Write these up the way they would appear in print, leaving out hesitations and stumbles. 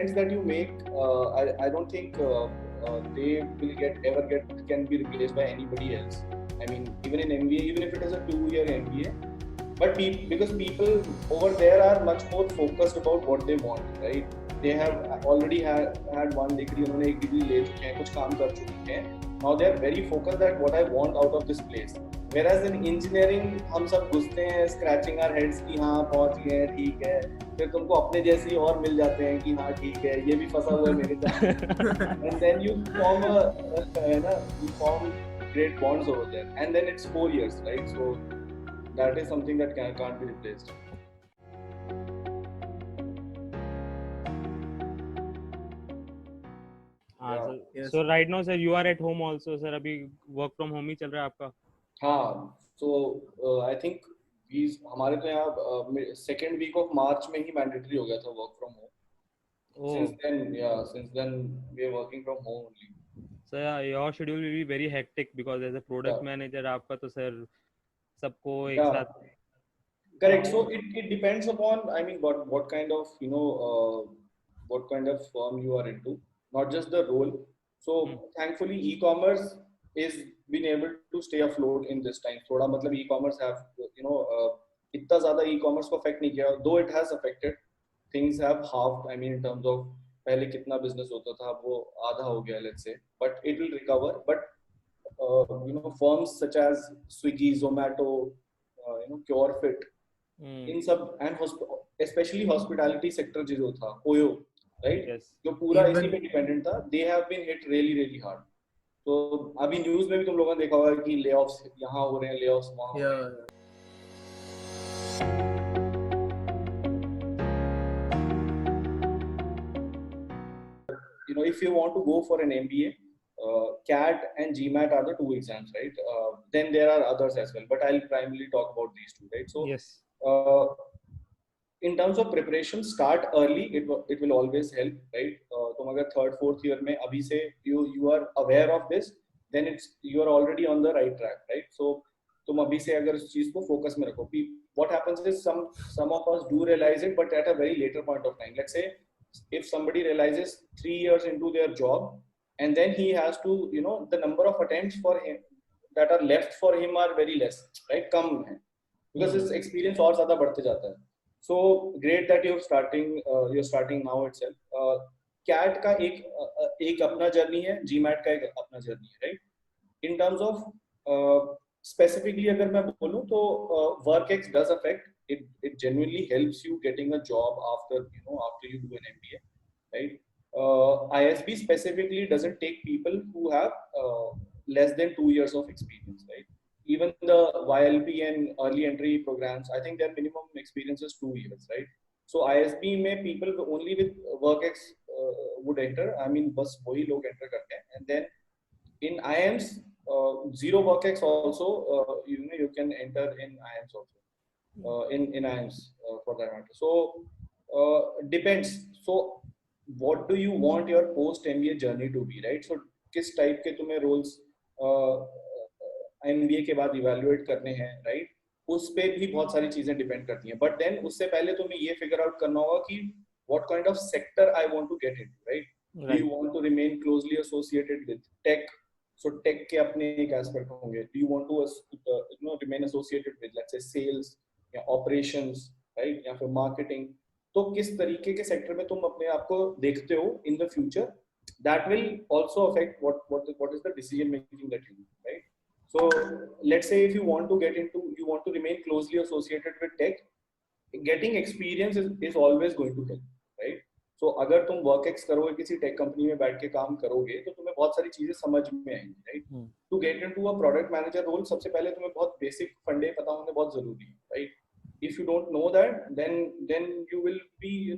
friends that you make, I don't think they will can be replaced by anybody else. I mean, even in MBA, even if it is a 2-year MBA, but because people over there are much more focused about what they want, right? They have already had one degree, उन्होंने एक degree ले चुके हैं, कुछ काम कर चुके हैं. Now they are very focused that what I want out of this place. Whereas in engineering हम सब घुसते हैं scratching our heads कि हाँ पहुंच गए हैं, ठीक है. फिर तुमको अपने जैसे ही और मिल जाते हैं कि हाँ ठीक है, ये भी फंसा हुआ है मेरे साथ. And then you form you form great bonds over there. And then it's 4 years, right? So that is something that can't be replaced. हाँ sir. So right now sir you are at home also sir. अभी work from home ही चल रहा है आपका? हाँ. So I think हमारे तो यहाँ second week of March में ही mandatory हो गया था work from home. Since then we are working from home only. So yeah, your schedule will be very hectic because as a product manager आपका तो sir सबको एक साथ. Correct. So it depends upon, I mean, what kind of what kind of firm you are into, not just the role. So thankfully e-commerce is been able to stay afloat in this time. थोड़ा मतलब e-commerce have इतना ज़्यादा e-commerce को affect नहीं किया, though it has affected. Things have halved. I mean, in terms of पहले कितना business होता था, वो आधा हो गया, let's say. But it will recover. But firms such as Swiggy, Zomato, Curefit, इन सब and especially hospitality sector जो था, OYO, right? जो पूरा इसी पे dependent था, they have been hit really hard. तो अभी न्यूज़ में भी तुम लोगों ने देखा होगा कि layoffs यहाँ हो रहे हैं, layoffs वहाँ हो रहे हैं. If you want to go for an MBA, CAT and GMAT are the 2 exams, right? Then there are others as well, but I'll primarily talk about these 2, right? So yes. In terms of preparation, start early. It will always help, right? तुम अगर 3rd 4th year में अभी से you are aware of this, then you are already on the right track, right? So तुम अभी से अगर इस चीज को focus में रखो. What happens is some of us do realize it, but at a very later point of time. Let's say if somebody realizes 3 years into their job, and then he has to, the number of attempts for him that are left for him are very less, right? कम है, because his experience और ज़्यादा बढ़ते जाता है. So great that you're starting now itself. CAT का एक अपना journey है, GMAT का एक अपना जर्नी है, right? In terms of specifically अगर मैं बोलूँ तो WorkX does affect. It genuinely helps you getting a job after you do an MBA, right? ISB specifically doesn't take people who have less than 2 years of experience, right? Even the YLP and early entry programs, I think their minimum experience is 2 years, right? So ISB में people only with WorkX would enter. I mean, बस वही लोग enter करते हैं. And then in IIMs, zero WorkX also, you can enter in IIMs also. In IIMs for that matter. So depends. So what do you want your post MBA journey to be, right? So किस type के तुम्हें roles MBA के बाद evaluate करने हैं, right? उस पे भी बहुत सारी चीजें depend करती हैं. But then उससे पहले तुम्हें ये figure out करना होगा कि what kind of sector I want to get into, right? Do you want to remain closely associated with tech? So tech के अपने एक aspect होंगे. Do you want to remain associated with, let's say, sales या operations, right? या फिर marketing? तो किस तरीके के सेक्टर में तुम अपने आप को देखते हो in the future? That will also affect what is the decision making that you do, right? So let's say if you want to remain closely associated with tech, getting experience is always going to help, right? So अगर तुम WorkX करोगे, किसी tech company में बैठ के काम करोगे, तो तुम्हें बहुत सारी चीजें समझ में आएंगी, right? To get into a product manager role, सबसे पहले तुम्हें बहुत basic फंडे पता होने बहुत जरूरी है, right? If you don't know that, then you will be,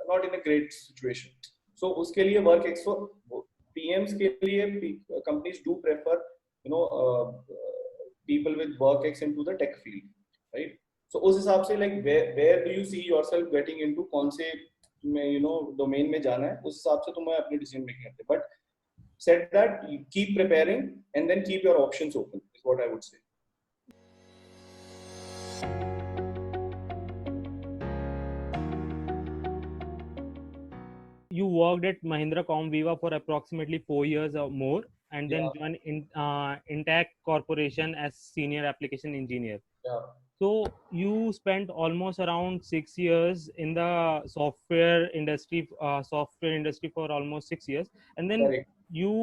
not in a great situation. So उसके लिए WorkX, so PMs के लिए companies do prefer, people with WorkX into the tech field, right? So उस हिसाब से like where do you see yourself getting into, कौन से में domain में जाना है, उस हिसाब से तुम्हें अपनी decision making करते हैं. But said that, keep preparing and then keep your options open is what I would say. you worked at Mahindra Comviva for approximately 4 years or more, and then joined Intact Corporation as senior application engineer. Yeah. So you spent almost around 6 years in the software industry, for almost 6 years, and then Correct. you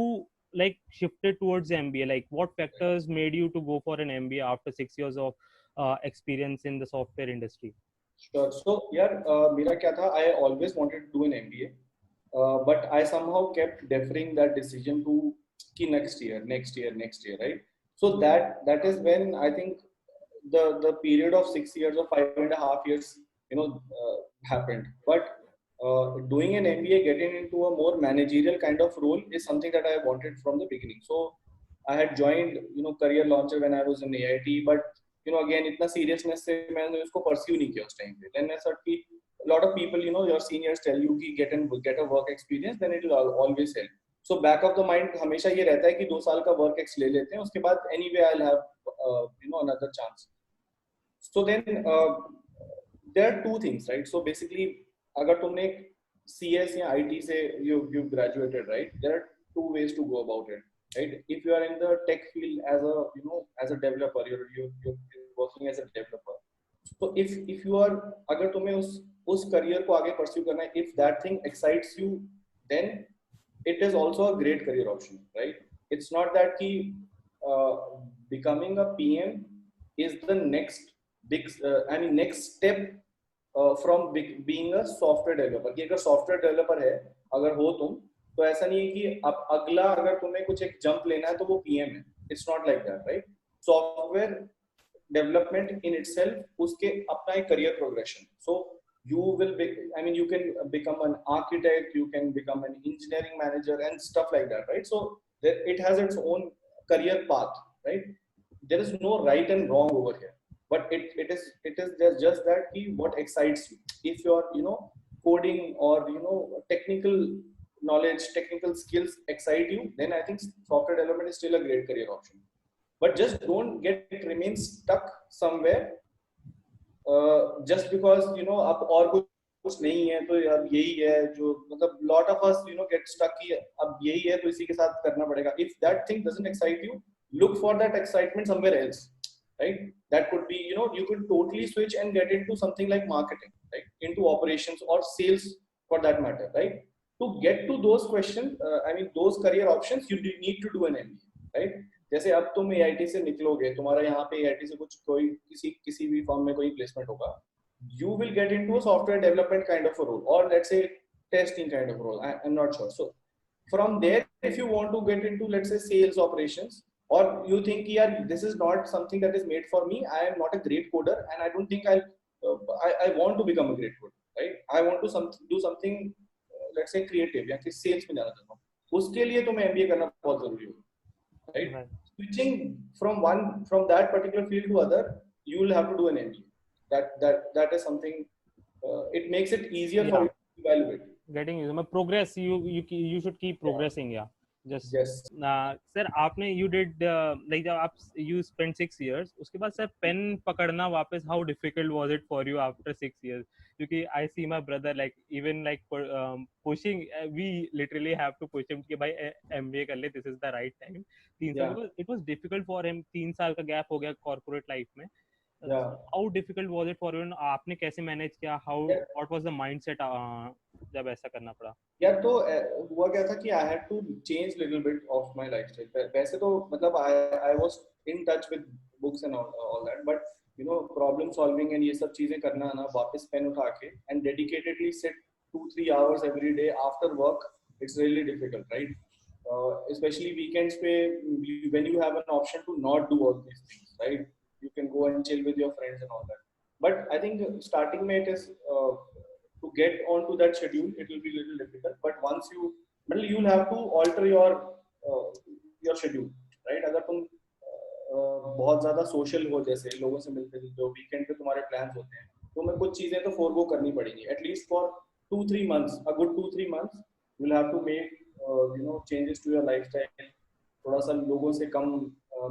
like shifted towards MBA. Like, what factors made you to go for an MBA after 6 years of experience in the software industry? Sure. So यार मेरा क्या था? I always wanted to do an MBA, but I somehow kept deferring that decision to कि next year, right? So that is when I think the period of 6 years or 5.5 years, you know, happened. But doing an MBA, getting into a more managerial kind of role is something that I wanted from the beginning. So I had joined, Career Launcher when I was in AIT, but again, इतना seriousness से मैंने उसको pursue नहीं किया उस time पे. Then I thought कि a lot of people, your seniors tell you कि get a work experience, then it will always help. So back of the mind हमेशा ये रहता है कि 2 साल का work ex ले लेते हैं, उसके बाद anyway I'll have another chance. So then there are two things, right? So basically अगर तुमने CS या IT से you graduated, right? There are two ways to go about it, right? If you are in the tech field as a developer, you're working as a developer. So if you are अगर तुम्हें उस career को आगे pursue करना है, if that thing excites you, then it is also a great career option, right? It's not that कि becoming a PM is the next next step from being a software developer. कि अगर software developer है, अगर हो तुम, तो ऐसा नहीं है कि अब अगला अगर तुम्हें कुछ एक jump लेना है तो वो PM है. It's not like that, right? Software development in itself उसके अपना एक career progression. So you will be, you can become an architect, you can become an engineering manager and stuff like that, right? So it has its own career path, right? There is no right and wrong over here, but it is just that what excites you. If you're coding or technical knowledge, technical skills excite you, then I think software development is still a great career option. But just don't remain stuck somewhere just because अब और कुछ नहीं है तो यार यही है जो मतलब lot of us get stuck कि अब यही है तो इसी के साथ करना पड़ेगा. If that thing doesn't excite you, look for that excitement somewhere else, right? That could be you could totally switch and get into something like marketing, right? Into operations or sales for that matter, right? To get to those questions, those career options, you need to do an MBA, right? जैसे अब तुम AIT से निकलोगे, तुम्हारा यहाँ पे AIT से कुछ कोई किसी भी फॉर्म में कोई प्लेसमेंट होगा, you will get into a software development kind of a role, or let's say testing kind of role. I'm not sure. So from there, if you want to get into, let's say, sales operations, or you think yeah, this is not something that is made for me, I am not a great coder and I don't think I want to become a great coder, right? I want to do something let's say creative या फिर sales में जाना चाहता हूँ, उसके लिए तो मैं MBA करना बहुत जरूरी है, right? Switching from that particular field to other, you will have to do an MBA. That is something it makes it easier for you to evaluate. Getting progress, you should keep progressing. Yeah. Just yes. Sir आपने you did like जब आप you spent 6 years, उसके बाद sir pen पकड़ना वापस, how difficult was it for you after 6 years? क्योंकि I see my brother like even like pushing, we literally have to push him कि भाई MBA कर ले, this is the right time. 3 साल, because it was difficult for him. 3 साल का gap हो गया corporate life में. How difficult was it for you? आपने कैसे manage किया? What was the mindset जब ऐसा करना पड़ा? यार तो हुआ क्या था कि I had to change little bit of my lifestyle. वैसे तो मतलब I was in touch with books and all that, but problem solving and ये सब चीजें करना ना, वापस पेन उठा के and dedicatedly sit 2-3 hours every day after work, it's really difficult, right? Especially weekends पे when you have an option to not do all these things, right? You can go and chill with your friends and all that. But I think starting में it is to get onto that schedule, it will be a little difficult. But once you'll have to alter your schedule, right? अगर तुम बहुत ज़्यादा social हो, जैसे लोगों से मिलते जो weekend पे तुम्हारे plans होते हैं, तो मैं कुछ चीजें तो forego करनी पड़ेंगी. At least for 2-3 months, a good 2-3 months, you'll have to make changes to your lifestyle. थोड़ा सा लोगों से कम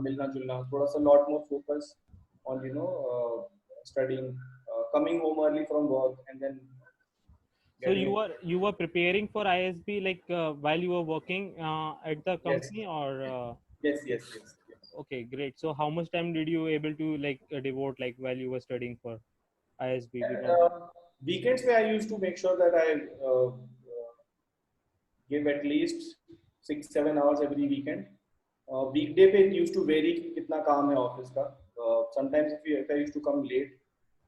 मिलना जुलना, थोड़ा सा lot more focus on studying, coming home early from work, and then So you were preparing for ISB like while you were working at the company, yes. or Yes. okay, great. So how much time did you able to like devote like while you were studying for ISB? Because Weekends where I used to make sure that I give at least 6-7 hours every weekend. Weekday पे it used to vary कि कितना काम है office का. Sometimes if I used to come late,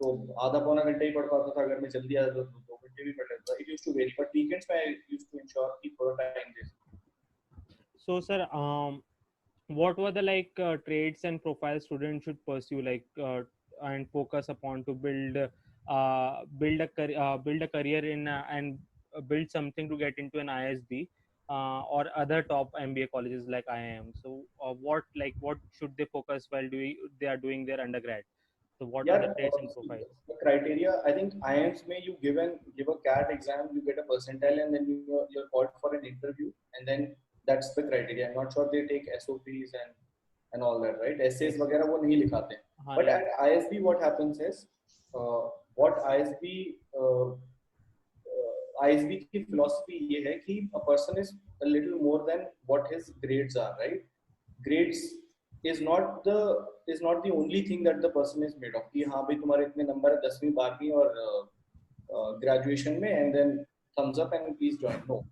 तो आधा पौना घंटे ही पढ़ पाता था. अगर मैं जल्दी आता तो 2 घंटे भी पढ़ लेता था. It used to vary, but weekends में I used to ensure कि थोड़ा time they. so sir, what were the like traits and profiles students should pursue like and focus upon to build a career in and build something to get into an ISB or other top MBA colleges like IIM. So what should they focus while they are doing their undergrad? So what are Yeah, the traits and profiles? the criteria, I think IIMs may you give a CAT exam, you get a percentile, and then you're called for an interview, and then that's the criteria. I'm not sure they take SOPs and all that, right? Essays वगैरह वो नहीं लिखाते. But at ISB, what happens is what ISB की philosophy ये है कि a person is a little more than what his grades are, right? Grades is not the only thing that the person is made of. कि हाँ भाई तुम्हारे इतने number है 10वीं 12वीं और graduation में, and then thumbs up and please join. No,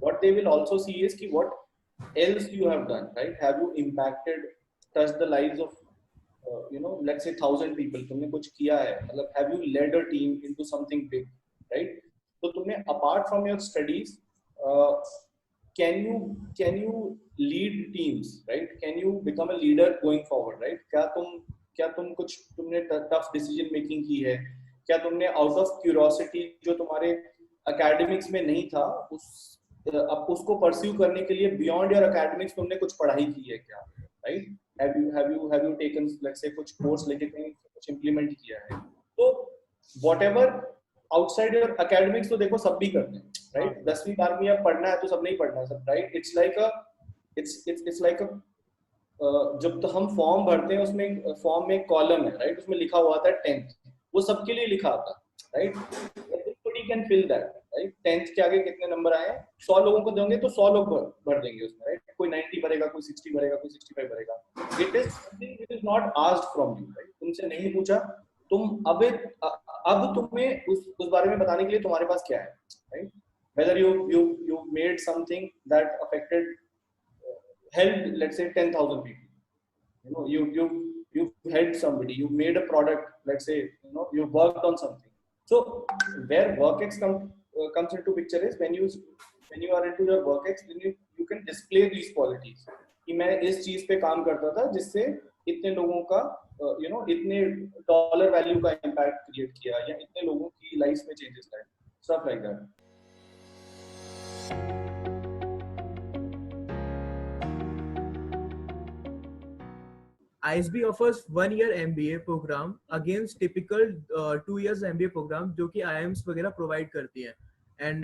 what they will also see is कि what else you have done, right? Have you impacted, touched the lives of let's say 1,000 people. तुमने कुछ किया है, मतलब have you led a team into something big, right? तो तुमने apart from your studies, can you lead teams, right? Can you become a leader going forward, right? क्या तुम कुछ तुमने tough decision making की है? क्या तुमने out of curiosity जो तुम्हारे academics में नहीं था अब उसको pursue करने के लिए beyond your academics तुमने कुछ पढ़ाई की है क्या, right? Have you taken, let's say, कुछ course लेके कहीं कुछ implement किया है? तो whatever outside your academics तो देखो सब भी करते हैं, right? 10वीं 12वीं अब पढ़ना है तो सब नहीं पढ़ना सब, right? It's like a जब तो हम फॉर्म भरते हैं उसमें फॉर्म में एक कॉलम है, राइट? उसमें लिखा हुआ था 10th, वो सबके लिए लिखा था, right? Everybody can fill that, right? 10th के आगे कितने नंबर आए, 100 लोगों को देंगे तो 100 लोग भर देंगे उसमें, राइट? कोई 90 भरेगा, कोई 60 भरेगा, कोई 65 भरेगा. It is something which is not asked from you, right? तुमसे नहीं पूछा, तुम अब तुम्हें उस बारे में बताने के लिए तुम्हारे पास क्या है, right? Whether you made something that affected helped, let's say, 10,000 people. You helped somebody, you made a product, let's say, you worked on something. So where WorkX comes into picture is when you are into your WorkX, then you can display these qualities कि मैं इस चीज पे काम करता था जिससे इतने लोगों का इतने डॉलर वैल्यू का इम्पैक्ट क्रिएट किया या इतने लोगों की लाइफ में चेंजेस लाए, stuff like that. ISB offers 1-year MBA program against typical 2 years MBA program जो कि IIMs वगैरह provide करती हैं. And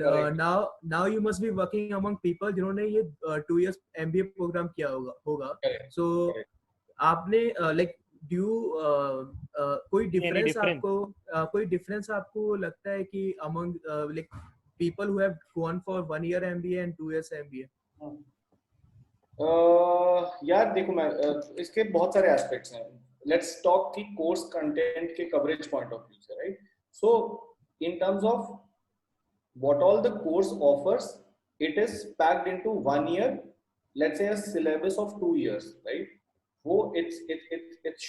now you must be working among people जिन्होंने ये 2 years MBA program किया होगा. So आपने like do you कोई difference आपको लगता है कि among like people who have gone for 1 year MBA and 2 years MBA? यार देखो मैं इसके बहुत सारे एस्पेक्ट्स हैं. लेट्स टॉक की कोर्स कंटेंट के कवरेज पॉइंट ऑफ व्यू से, right? So in terms of what all the course offers, it is packed into 1 year, let's say a syllabus of 2 years, right? वो it's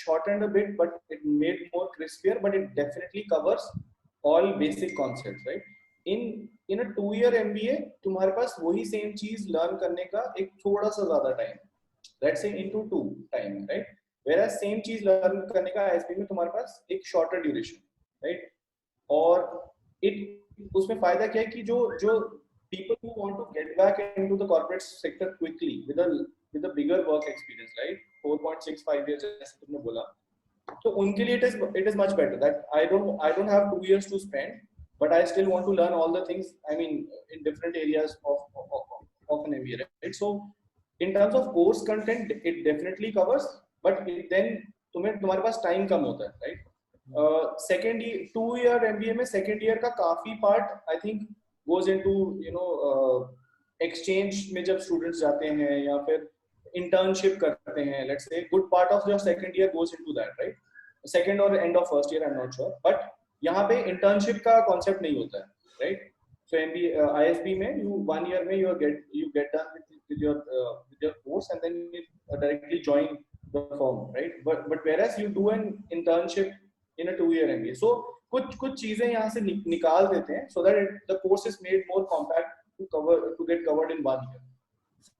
shortened a bit, but it made more crispier, but it definitely covers all basic concepts, right? in a 2 year MBA तुम्हारे पास वही same चीज learn करने का एक थोड़ा सा ज्यादा time, let's say into 2 time, right? whereas same चीज लर्न करने का ISB में तुम्हारे पास एक शॉर्टर ड्यूरेशन, राइट? और उसमें फायदा क्या है कि जो people who want to get back into the corporate sector quickly with a bigger work experience, right? 4.65 years जैसे तुमने बोला, तो उनके लिए it is much better that I don't have 2 years to spend, but I still want to learn all the things, I mean, in different areas of an MBA, right? So in terms of course content, it definitely covers, but then तुम्हारे पास time कम होता है, right? Second 2 year MBA में second year का काफी part I think goes into exchange में जब students जाते हैं या फिर internship करते हैं, let's say good part of your second year goes into that, right? Second or end of first year, I'm not sure, but यहाँ पे internship का concept नहीं होता है, right? So MBA, ISB में you 1 year में you get done with your course and then you directly join the firm, right? But whereas you do an internship in a 2-year MBA, so कुछ चीजें यहाँ से निकाल देते हैं so that the course is made more compact to get covered in 1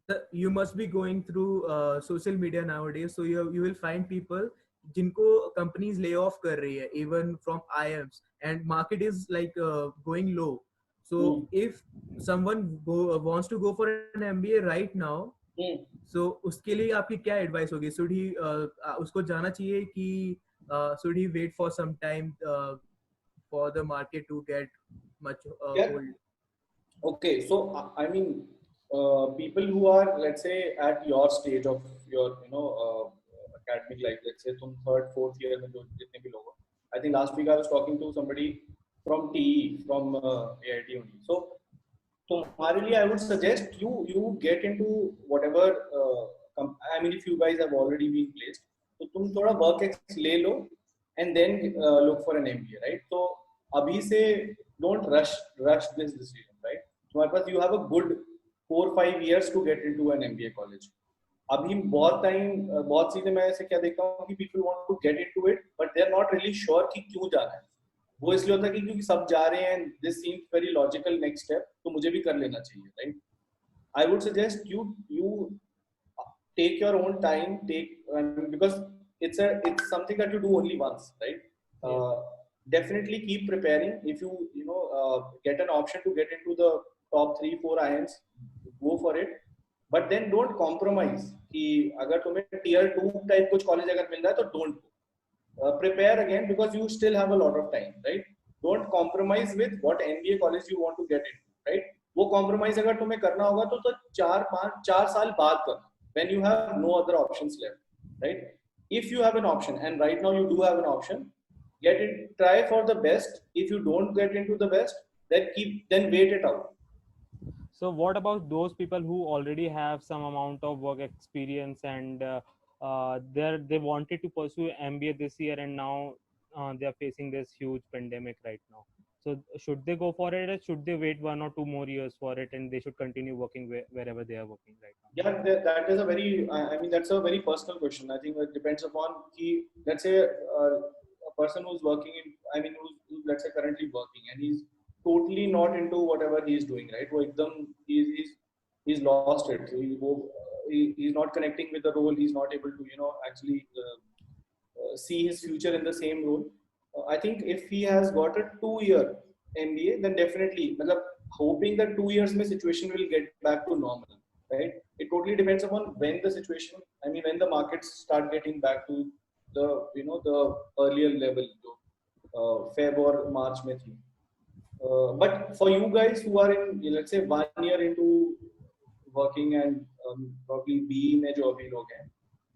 year. You must be going through social media nowadays, so you will find people जिनको companies lay off कर रही है even from IIMs, and market is like going low. So if someone wants to go for an MBA right now, so उसके लिए आपकी क्या advice होगी? Should he उसको जाना चाहिए कि should he wait for some time for the market to get much old? Okay, so I mean people who are, let's say, at your stage of your academic life, let's say तुम 3rd 4th year में जो जितने भी लोग हो, I think last week I was talking to somebody from TE, from AIT only. So तुम्हारे लिए I would suggest you get into whatever I mean if you guys have already been placed, तो तुम थोड़ा work ex ले लो and then look for an MBA, right? तो अभी से don't rush this decision, right? तुम्हारे पास you have a good 4-5 years to get into an MBA college. अभी बहुत चीजें मैं ऐसे क्या देखता हूँ कि people want to get into it but they are not really sure कि क्यों जाना है. वो इसलिए होता है कि क्योंकि सब जा रहे हैं, this seems very logical next step, तो मुझे भी कर लेना चाहिए, right? I would suggest you take your own time, because it's something that you do only once, right? Definitely keep preparing. If you get an option to get into the top 3-4 IIMs, go for it. But then don't compromise. कि अगर तुम्हें tier 2 type कुछ college अगर मिल रहा है तो don't go. Prepare again because you still have a lot of time, right? Don't compromise with what MBA college you want to get into, right? वो compromise अगर तुम्हें करना होगा तो 4 साल बाद करना, when you have no other options left, right? If you have an option, and right now you do have an option, try for the best. If you don't get into the best, then wait it out. So what about those people who already have some amount of work experience and they wanted to pursue MBA this year and now they are facing this huge pandemic right now? So should they go for it or should they wait 1 or 2 more years for it and they should continue working wherever they are working right now? Yeah, that is a very, that's a very personal question. I think it depends upon, let's say a person who's working who's let's say currently working and he's totally not into whatever he's doing, right? He's lost it. He's not connecting with the role. He's not able to, actually see his future in the same role. I think if he has got a 2-year MBA, then definitely, hoping that 2 years my situation will get back to normal, right? It totally depends upon when the situation, when the markets start getting back to the, the earlier level, Feb or March mein thi. But for you guys who are in, let's say 1 year into working and probably BE mein jo abhi log hain,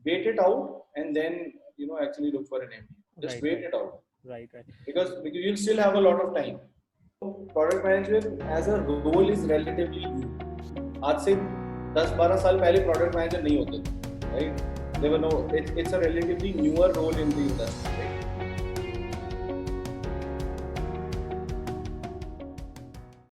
wait it out and then, actually look for an MBA. Just wait it out. Right. Because you'll still have a lot of time. Product management as a role is relatively new. आज से 10-12 साल पहले product manager नहीं होते, right? It's a relatively newer role in the industry.